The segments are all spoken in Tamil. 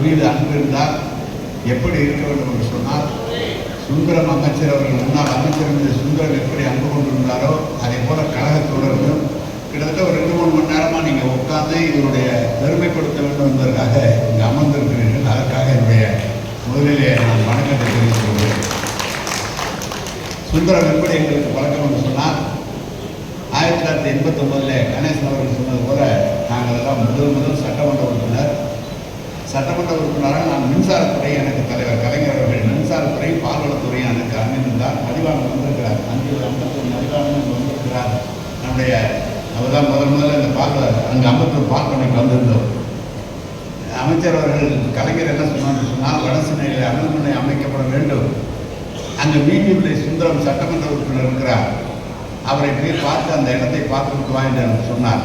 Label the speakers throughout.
Speaker 1: மீது அன்பு இருந்தால் எப்படி இருக்க வேண்டும் என்று சொன்னால், சுந்தரம் அமைச்சர் அவர்கள் முன்னாள் அமைச்சர் மீது சுந்தரம் எப்படி அன்பு கொண்டிருந்தாரோ அதே போல கழகத்தோழர்களும் கிட்டத்தட்ட ஒரு 2-3 மணி நேரமாக நீங்கள் உட்கார்ந்து இதனுடைய பெருமைப்படுத்த வேண்டும் என்பதற்காக இங்கே அமர்ந்திருக்கிறீர்கள். அதற்காக என்னுடைய முதலிலே நான் வணக்கத்தை தெரிவித்துக் கொள்கிறேன். சுந்தரம் எப்படி எங்களுக்கு பழக்கம் என்று சொன்னால், 1989 கணேசன் அவர்கள் சொன்னது போல நாங்கள் எல்லாம் முதல் சட்டமன்ற உறுப்பினர். சட்டமன்ற உறுப்பினராக நான் மின்சாரத்துறை எனக்கு தலைவர் கலைஞர் அவர்கள் மின்சாரத்துறை பால்வளத்துறை எனக்கு அறிந்திருந்தார். மதிவாளன் வந்திருக்கிறார், 51 மதிவாளன் வந்திருக்கிறார். நம்முடைய அவர் தான் முதல்ல இந்த அங்கே 51 பால் பண்ணைக்கு வந்திருந்தோம். அமைச்சர் அவர்கள் கலைஞர் என்ன சொன்னான்னு சொன்னால், வடசென்னையில் அனல்மின்னை அமைக்கப்பட வேண்டும், அங்கே மீன்பிள்ளை சுந்தரம் சட்டமன்ற உறுப்பினர் இருக்கிறார், அவரை போய் பார்த்து அந்த இடத்தை பார்த்துவிட்டு வா என்று எனக்கு சொன்னார்.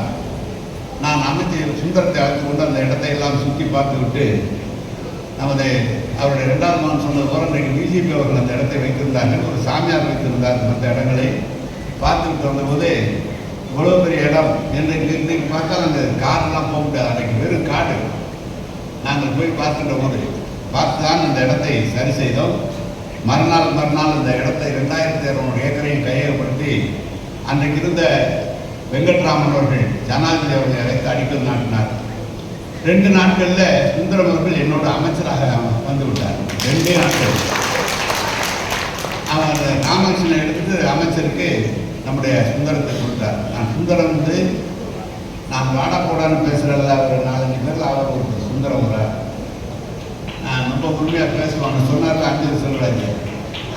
Speaker 1: நான் அமைச்சர் சுந்தரத்தை அழைத்து கொண்டு அந்த இடத்தை எல்லாம் சுற்றி பார்த்து விட்டு அவருடைய 2வது மகன் சொன்னது போல இன்றைக்கு பிஜேபி அவர்கள் அந்த இடத்தை வைத்திருந்தார்கள், ஒரு சாமியார் வைத்திருந்தார். மற்ற இடங்களை பார்த்துவிட்டு வந்தபோது இவ்வளோ பெரிய இடம் இன்றைக்கு பார்த்தால் அந்த காரெல்லாம் போக முடியாது, அன்றைக்கு வெறும் காடு. நாங்கள் போய் பார்க்கின்ற போது பார்த்து தான் அந்த இடத்தை சரி செய்தோம். மறுநாள் அந்த இடத்தை 2200 ஏக்கரையும் கையகப்படுத்தி அன்றைக்கு இருந்த வெங்கட்ராமன் அவர்கள் ஜனாதிபதி அவர்களை அழைத்து அடிக்கல் நாட்டினார். 2 நாட்களில் சுந்தரம் அவர்கள் என்னோட அமைச்சராக வந்துவிட்டார். 2 நாட்கள் அவர் ராமகிருஷ்ணனை எடுத்துட்டு அமைச்சருக்கு நம்முடைய சுந்தரத்தை கொடுத்தார். நான் சுந்தரம் நான் வாடா போடான்னு பேசுகிறல்ல, அவர் 4-5 பேரில் அவர் ஒரு சுந்தரம் நான் ரொம்ப உண்மையாக பேசுவாங்க சொன்னார்ல 5 சொல்கிறாரு.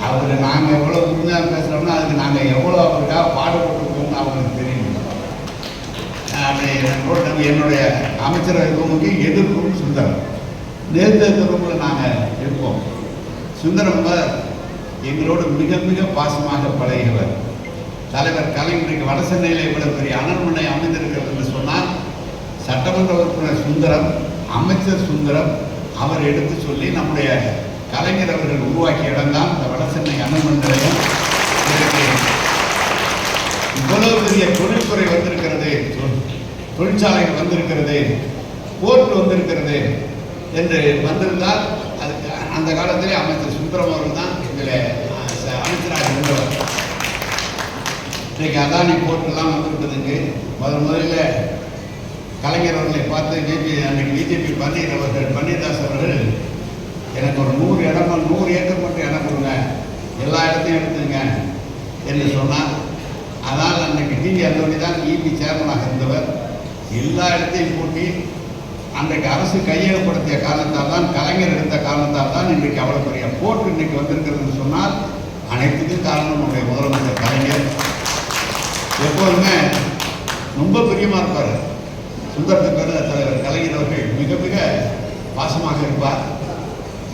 Speaker 1: அவர் நாங்கள் எவ்வளோ உண்மையாக பேசுகிறோம்னா அதுக்கு நாங்கள் எவ்வளோ அவருக்காக பாடுபட்டுருக்கோம்னு அவங்களுக்கு தெரியும். அப்படி என்னுடைய அமைச்சரவை ரூமுக்கு எதிர்ப்பும் சுந்தரம் நேர்ந்த ரூமில் நாங்கள் இருப்போம். சுந்தரம் எங்களோடு மிக மிக பாசமாக பழகியவர். தலைவர் கலைஞருக்கு வடசென்னையில் இவ்வளவு பெரிய அனல்மின்னை அமைந்திருக்கிறது என்று சொன்னால், சட்டமன்ற உறுப்பினர் சுந்தரம், அமைச்சர் சுந்தரம் அவர் எடுத்து சொல்லி நம்முடைய கலைஞர் அவர்கள் உருவாக்கிய இடம்தான் இந்த வடசென்னை அனல்மின் நிலையம். இவ்வளவு பெரிய தொழில்துறை வந்திருக்கிறது, தொழிற்சாலைகள் வந்திருக்கிறது, போர்ட் வந்திருக்கிறது என்று வந்திருந்தால் அதுக்கு அந்த காலத்திலே அமைச்சர் சுந்தரம் அவர்கள் தான் இதில் அமைச்சராக இருந்தவர். இன்றைக்கு அதானி போர்ட்டெல்லாம் வந்துருக்குதுங்க. முதல்ல கலைஞர் அவர்களை பார்த்து அன்றைக்கு பிஜேபி பன்னீர்தாஸ் அவர்கள் எனக்கு ஒரு 100 ஏக்கர் மட்டும் இடம் கொடுங்க, எல்லா இடத்தையும் எடுத்துங்க என்று சொன்னார். அதனால் அன்றைக்கு டிவி அந்தோனி தான் இபி சேர்மனாக இருந்தவர். எல்லா இடத்தையும் கூட்டி அன்றைக்கு அரசு கையகப்படுத்திய காரணத்தால் தான், கலைஞர் எடுத்த காரணத்தால் தான் இன்றைக்கு அவ்வளோ பெரிய போர்ட் இன்றைக்கு வந்திருக்கிறதுன்னு சொன்னால் அனைத்துக்கும் காரணம் நம்முடைய முதலமைச்சர் கலைஞர். எப்போதுமே ரொம்ப பிரியமாக இருப்பார். சுந்தரத்துக்கு தலைவர் கலைஞர் அவர்கள் மிக மிக பாசமாக இருப்பார்.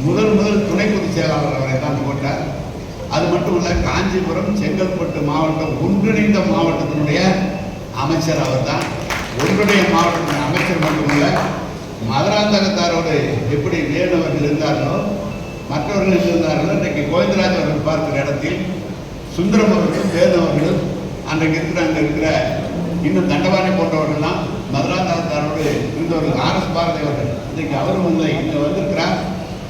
Speaker 1: முதல் துணை பொதுச் செயலாளர் அவரை தான் போட்டார். அது மட்டும் இல்லை, காஞ்சிபுரம் செங்கல்பட்டு மாவட்டம் ஒன்றிணைந்த மாவட்டத்தினுடைய அமைச்சர் அவர் தான். ஒன்றிணைய மாவட்டத்தின் அமைச்சர் மட்டுமல்ல, மதுராந்தகத்தாரோடு எப்படி வேணுவர்கள் இருந்தார்களோ மற்றவர்கள் இருந்தார்களோ, இன்றைக்கு கோவிந்தராஜ் அவர்கள் பார்க்கிற இடத்தில் சுந்தரம் அவர்களும் வேணுவர்களும் அன்றைக்கு இருக்கிற இன்னும் தண்டவாணி போன்றவர்கள்லாம் மதுராந்தகத்தாரோடு இருந்தவர்கள். RS பாரதி அவர்கள் இன்றைக்கு அவரும் இங்கே வந்திருக்கிறார்,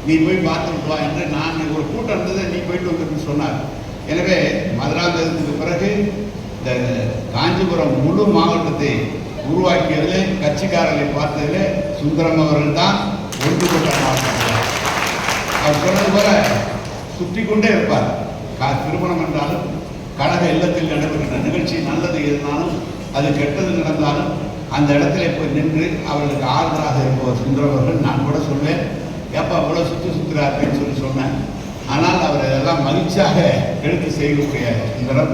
Speaker 1: நீ போய் பார்த்துட்டு வா என்று நான் ஒரு கூட்டம் இருந்ததை நீ போயிட்டு வந்துருன்னு சொன்னார். எனவே மதுராந்தகத்துக்கு பிறகு இந்த காஞ்சிபுரம் முழு மாவட்டத்தை உருவாக்கியதிலே, கட்சிக்காரர்களை பார்த்ததிலே சுந்தரம் அவர்கள் தான் ஒன்றுபட்ட மாவட்டம். அவர் சொன்னது போல சுற்றி கொண்டே இருப்பார். திருமணம் என்றாலும், கழக இல்லத்தில் நடைபெறுகின்ற நிகழ்ச்சி நல்லது இருந்தாலும், அது கெட்டது நடந்தாலும் அந்த இடத்துல போய் நின்று அவர்களுக்கு ஆறுதலாக இருப்பவர் சுந்தரம் அவர்கள். நான் கூட சொல்வேன், ஏப்பா அவ்வளோ சுற்றுறாருன்னு சொன்னேன். ஆனால் அவர் அதெல்லாம் மகிழ்ச்சியாக எடுத்து செய்யக்கூடிய சுந்தரம்.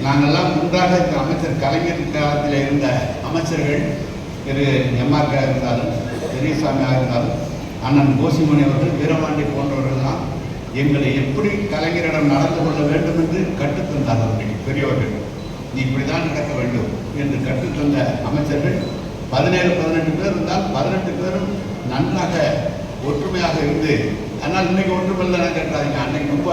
Speaker 1: நாங்கள்லாம் ஒன்றாக இருக்க அமைச்சர் கலைஞர் காலத்தில் இருந்த அமைச்சர்கள் திரு எம்ஆர்கா இருந்தாலும், பெரியசாமியாக இருந்தாலும், அண்ணன் கோசிமணி அவர்கள், வீரபாண்டி போன்றவர்கள்லாம் எங்களை எப்படி கலைஞரிடம் நடந்து கொள்ள வேண்டும் என்று கற்றுத்தந்தார்கள். பெரியவர்கள் நீ இப்படிதான் நடக்க வேண்டும் என்று கற்றுத்தந்த அமைச்சர்கள் 17-18 பேர் இருந்தால் 18 பேரும் நன்றாக ஒற்றுமையாக இருந்து, ஆனால் இன்னைக்கு ஒற்றுமையில்லை கேட்டாங்க, அன்னைக்கு ரொம்ப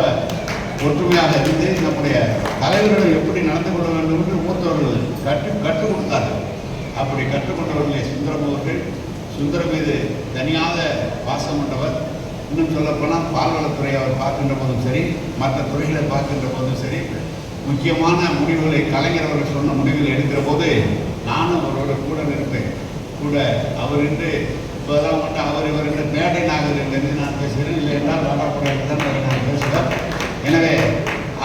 Speaker 1: ஒற்றுமையாக இருந்து நம்முடைய தலைவர்கள் எப்படி நடந்து கொள்ள வேண்டும் என்று மூத்தவர்கள் கற்றுக் கொடுத்தார்கள். அப்படி கற்றுக்கொண்டவர்களே சுந்தரம் அவர்கள். சுந்தரம் மீது தனியாத பாசம் கொண்டவர். இன்னும் சொல்லப்போனால் பால்வளத்துறை அவர் பார்க்கின்ற போதும் சரி, மற்ற துறைகளை பார்க்கின்ற போதும் சரி, முக்கியமான முடிவுகளை கலைஞர் அவர்கள் சொன்ன முடிவுகளை எடுக்கிற போது நானும் அவரோட கூட இருப்பேன். கூட அவர் என்று இப்போதான் மட்டும் அவர் இவர் என்று மேடை நாகரிகம் என்று நான் பேசுகிறேன், இல்லை என்றால் வாடாப்புடைய தான் நான் பேசுகிறேன். எனவே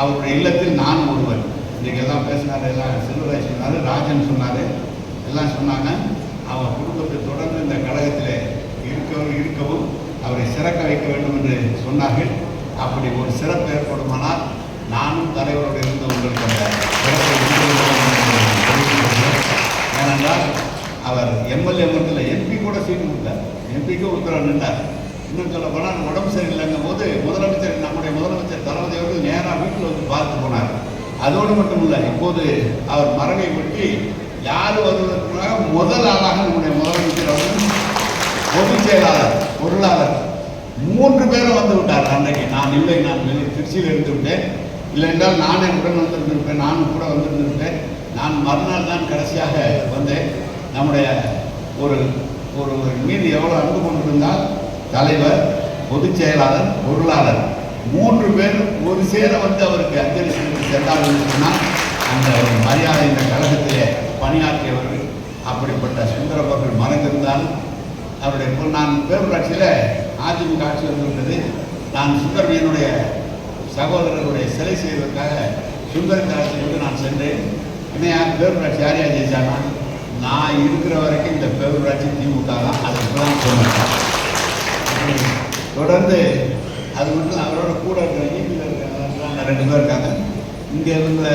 Speaker 1: அவருடைய இல்லத்தில் நானும் ஒருவர். இன்றைக்கி எல்லாம் பேசினார், எல்லாம் செல்வராஜ் சொன்னார், ராஜன் சொன்னார், எல்லாம் சொன்னாங்க. அவர் குடும்பத்தை தொடர்ந்து இந்த கழகத்தில் இருக்கவும் அவரை சிறக்க வைக்க வேண்டும் என்று சொன்னார்கள். அப்படி ஒரு சிறப்பு ஏற்படுமானால் நானும் தலைவரோடு இருந்து உங்களுக்கு அந்த சிறப்பை ஏனென்றால் அவர் எம்எல்ஏ மட்டும் இல்லை, எம்பி கூட சீட்டு கொடுத்தார், எம்பிக்கும் உத்தரவு நின்றார். இன்னும் சொல்ல போனால் உடம்பு சரியில்லைங்கும் போது முதலமைச்சர், நம்முடைய முதலமைச்சர் தளபதி அவர்கள் நேராக வீட்டில் வந்து பார்த்து போனார். அதோடு மட்டும் இல்லை, இப்போது அவர் மரபை ஒட்டி யார் வருவதற்காக முதல் ஆளாக நம்முடைய முதலமைச்சர் அவர்கள் பொதுச் செயலாளர், பொருளாளர் 3 பேரும் வந்து விட்டார். அன்றைக்கு நான் இல்லை, நான் திருச்சியில் இருந்து விட்டேன். இல்லை என்றால் நானே உடன் வந்திருந்திருப்பேன், நானும் கூட வந்திருந்திருப்பேன். நான் மறுநாள் தான் கடைசியாக வந்தேன். நம்முடைய ஒரு மீது எவ்வளோ அன்பு கொண்டிருந்தால் தலைவர், பொதுச் செயலாளர், பொருளாளர் 3 பேர் ஒரு சேர வந்து அவருக்கு அஞ்சலி சென்றார்கள் சொன்னால் அந்த ஒரு மரியாதை இந்த கழகத்திலே பணியாற்றியவர்கள். அப்படிப்பட்ட சுந்தரம் அவர்கள் மறைந்திருந்தால் அவருடைய நான் பேரூராட்சியில் அதிமுக ஆட்சி வந்துவிட்டது. நான் சுந்தரமையனுடைய சகோதரருடைய சிலை செய்வதற்காக சுந்தரத்தாட்சியோடு நான் சென்றேன். இன்னையா பேரூராட்சி யாரையா ஜெயிச்சானா? நான் இருக்கிற வரைக்கும் இந்த பேரூராட்சி திமுக தான். அதுக்கு தான் சொன்னேன். தொடர்ந்து அது மட்டும் அவரோட கூட இருக்கிற ஈபியில் இருக்கிறாங்க 2 பேர் இருக்காங்க. இங்கே இருந்த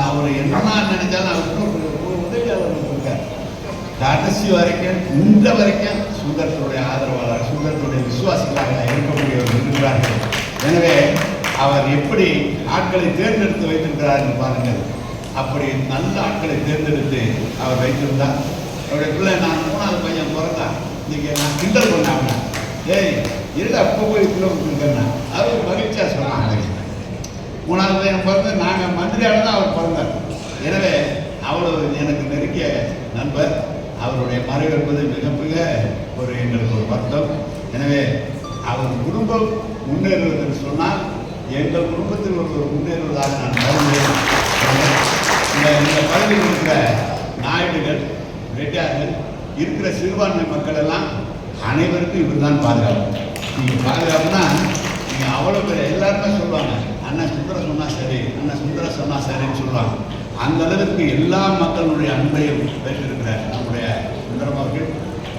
Speaker 1: அவர் என்னன்னா நினைச்சாலும் அவருக்கு ஒரு உதவியாளர் இருக்கார். கடைசி வரைக்கும் இந்த வரைக்கும் சுந்தரத்தினுடைய ஆதரவாளர், சுந்தரத்தினுடைய விசுவாசிகளாக இருக்கக்கூடியவர்கள் இருக்கிறார்கள். எனவே அவர் எப்படி ஆட்களை தேர்ந்தெடுத்து வைத்திருக்கிறார் என்று பாருங்கள். அப்படி நல்ல ஆட்களை தேர்ந்தெடுத்து அவர் வைத்திருந்தார். அவருடைய பிள்ளை, நான் 3வது பையன் பிறந்தான். இன்னைக்கு நான் கிண்டல் பண்ணாங்க, ஏய் இல்லை அப்போ போய் கிலோ கொடுத்துருக்கேன்னா அவர் மகிழ்ச்சியாக சொன்னாங்க. 3வது பையன் பிறந்து நாங்கள் மந்திரியால் தான் அவர் பிறந்தார். எனவே அவ்வளவு எனக்கு நெருங்கிய நண்பர். அவருடைய மறைவு என்பது மிக மிக எங்களுக்கு ஒரு வருத்தம். எனவே அவர் குடும்பம் முன்னேறுவது என்று சொன்னால் எங்கள் குடும்பத்தில் ஒருவர் முன்னேறுவதாக நான் கருதுகிறேன். இந்த பகுதியில் இருக்கிற நாயுடுகள், ரெட்டியார்கள், இருக்கிற சிறுபான்மை மக்கள் எல்லாம் அனைவருக்கும் இவர் தான் பாதுகாப்பு. நீங்கள் பாதுகாப்புனா நீங்கள் அவ்வளோ பேர் எல்லாருமே சொல்லுவாங்க, அண்ணன் சுந்தரம் சொன்னால் சரி, அண்ணன் சுந்தரம் சொன்னால் சரின்னு சொல்லுவாங்க. அந்த அளவிற்கு எல்லா மக்களுடைய அன்பையும் பெற்றிருக்கிற நம்முடைய சுந்தரம் அவர்கள்,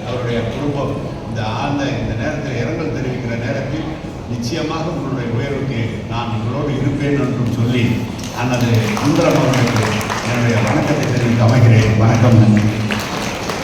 Speaker 1: அவருடைய குடும்பம் இந்த நேரத்தில் இரங்கல் தெரிவிக்கிற நேரத்தில் நிச்சயமாக உங்களுடைய உயர்வுக்கு நான் உங்களோடு இருப்பேன் என்றும் சொல்லி அண்ணது சுந்தரம் அவர்களுக்கு என்னுடைய வணக்கத்தை தெரிவித்து அமைகிறேன். வணக்கம், நன்றி.